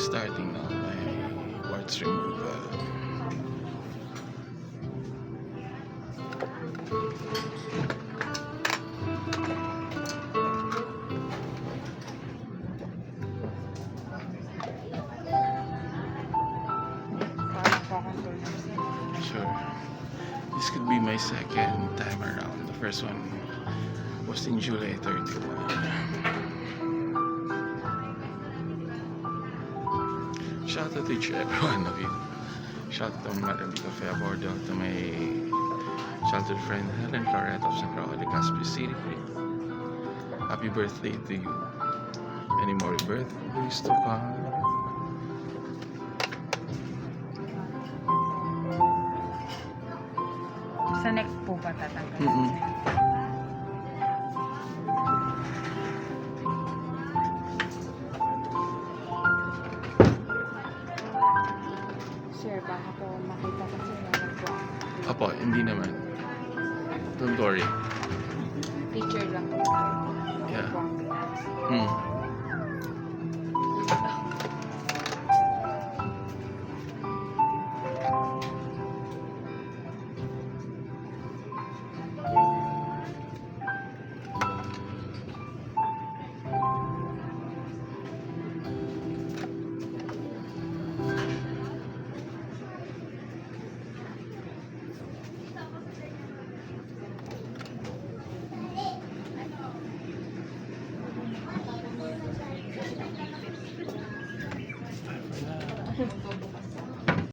starting now my warts removal. Sure. This could be my second time around. The first one was in July 31. Shout out to each and every one of you. Shout out to Marabi Cafe Abordo, to my childhood friend Helen Claret of San Raul, Legazpi City. Happy birthday to you. Many more birthdays to come. Sa next po ba tatanggal? Sir, baka po makita kasi meron po. Apo, hindi naman. Don't worry. Picture lang po. Yeah. Po ang bilas.